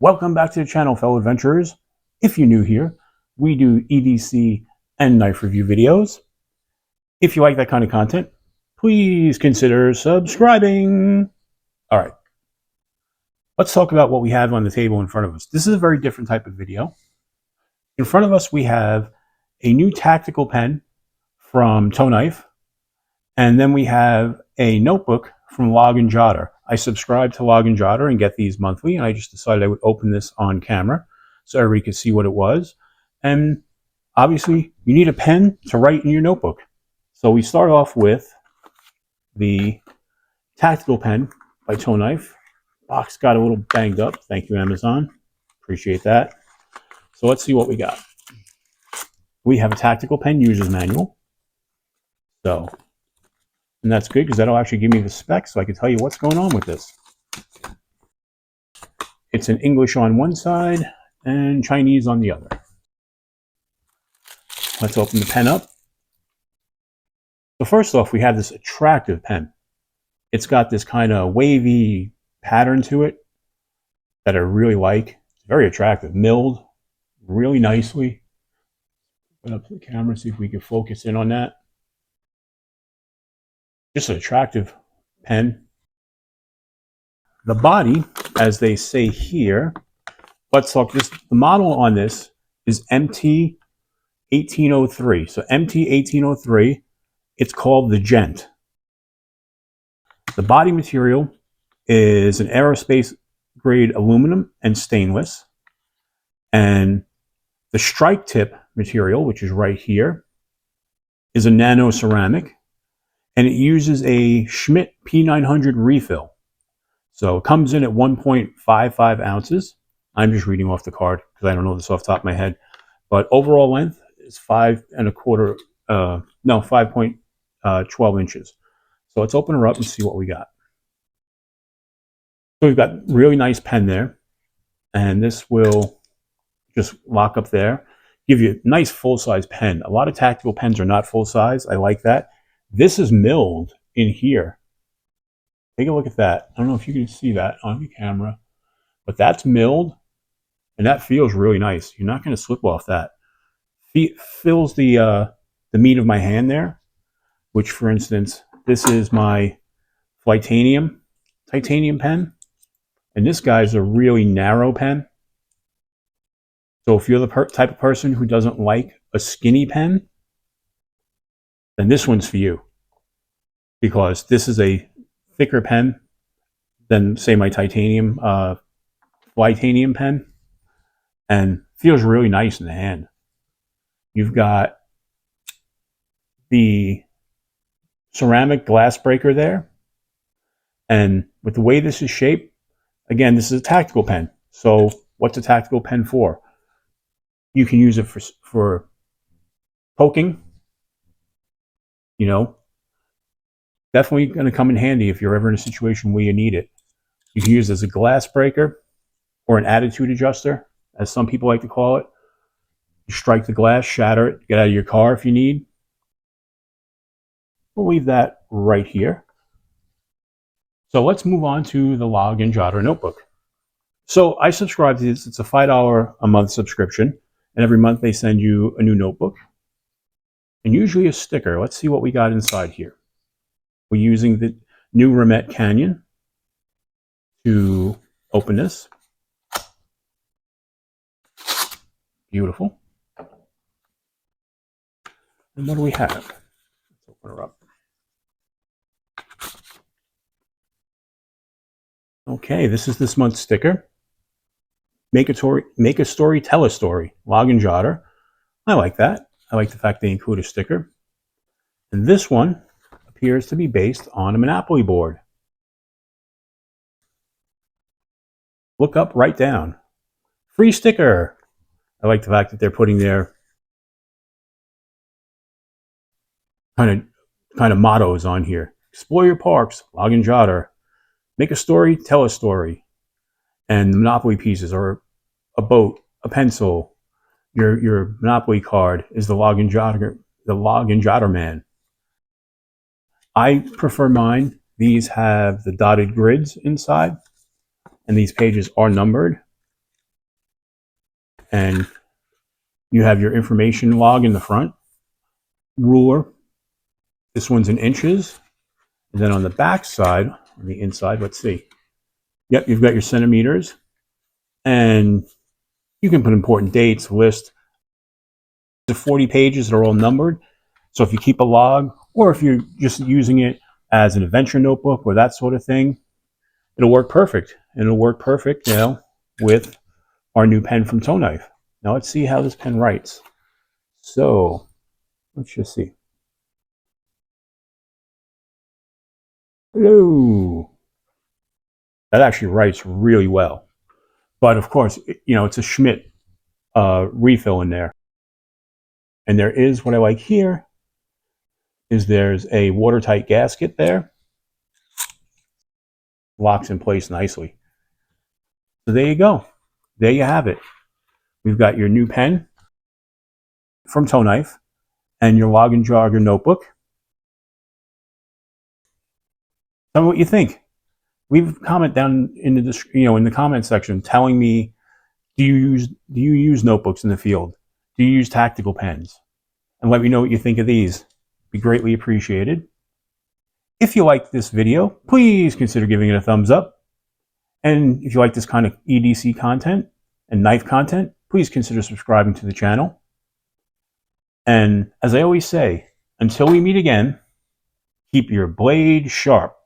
Welcome back to the channel, fellow adventurers. If you're new here, we do EDC and knife review videos. If you like that kind of content, please consider subscribing. All right, let's talk about what we have on the table in front of us. This is a very different type of video. In front of us, we have a new tactical pen from Tonife, and then we have a notebook from Log Jotter. I subscribe to Log Jotter and get these monthly, and I just decided I would open this on camera so everybody could see what it was. And obviously, you need a pen to write in your notebook. So we start off with the tactical pen by Tonife. Box got a little banged up. Thank you, Amazon. Appreciate that. So let's see what we got. We have a tactical pen user's manual. And that's good because that'll actually give me the specs so I can tell you what's going on with this. It's in English on one side and Chinese on the other. Let's open the pen up. So first off, we have this attractive pen. It's got this kind of wavy pattern to it that I really like. It's very attractive, milled really nicely. Put up to the camera, see if we can focus in on that. Just an attractive pen. The body, as they say here, let's talk this. The model on this is MT 1803. So MT 1803, it's called the Gent. The body material is an aerospace grade aluminum and stainless. And the strike tip material, which is right here, is a nano ceramic. And it uses a Schmidt P900 refill. So it comes in at 1.55 ounces. I'm just reading off the card because I don't know this off the top of my head. But overall length is 5.12 inches. So let's open her up and see what we got. So we've got a really nice pen there. And this will just lock up there. Give you a nice full-size pen. A lot of tactical pens are not full-size. I like that. This is milled in here. Take a look at that. I don't know if you can see that on the camera, but that's milled, and that feels really nice. You're not going to slip off that. Fills the meat of my hand there, which, for instance, this is my titanium pen, and this guy's a really narrow pen. So if you're the type of person who doesn't like a skinny pen, then this one's for you, because this is a thicker pen than, say, my titanium pen, and feels really nice in the hand. You've got the ceramic glass breaker there, and with the way this is shaped, again, this is a tactical pen. So what's a tactical pen for? You can use it for poking. You know, definitely going to come in handy if you're ever in a situation where you need it. You can use it as a glass breaker or an attitude adjuster, as some people like to call it. You strike the glass, shatter it, get out of your car if you need. We'll leave that right here. So let's move on to the Log Jotter notebook. So I subscribe to this. It's a $5 a month subscription, and every month they send you a new notebook. And usually a sticker. Let's see what we got inside here. We're using the new Remet Canyon to open this. Beautiful. And what do we have? Let's open her up. Okay, this is this month's sticker. Make a story, tell a story. Log Jotter. I like that. I like the fact they include a sticker. And this one appears to be based on a Monopoly board. Look up, write down. Free sticker. I like the fact that they're putting their kind of mottos on here. Explore your parks, Log Jotter. Make a story, tell a story. And the Monopoly pieces are a boat, a pencil. Your Monopoly card is the Log Jotter man. I prefer mine. These have the dotted grids inside, and these pages are numbered. And you have your information log in the front, ruler. This one's in inches. And then on the back side, on the inside, let's see. Yep, you've got your centimeters. And you can put important dates, list. The 40 pages that are all numbered. So if you keep a log, or if you're just using it as an adventure notebook or that sort of thing, it'll work perfect. And it'll work perfect, with our new pen from Tonife. Now let's see how this pen writes. So let's just see. Hello. That actually writes really well. But of course, it's a Schmidt refill in there. And there is, what I like here, is there's a watertight gasket there. Locks in place nicely. So there you go. There you have it. We've got your new pen from Tonife and your Log Jotter notebook. Tell me what you think. Leave a comment down in the comment section telling me, do you use notebooks in the field? Do you use tactical pens? And let me know what you think of these. Be greatly appreciated. If you like this video, please consider giving it a thumbs up. And if you like this kind of EDC content and knife content, please consider subscribing to the channel. And as I always say, until we meet again, keep your blade sharp.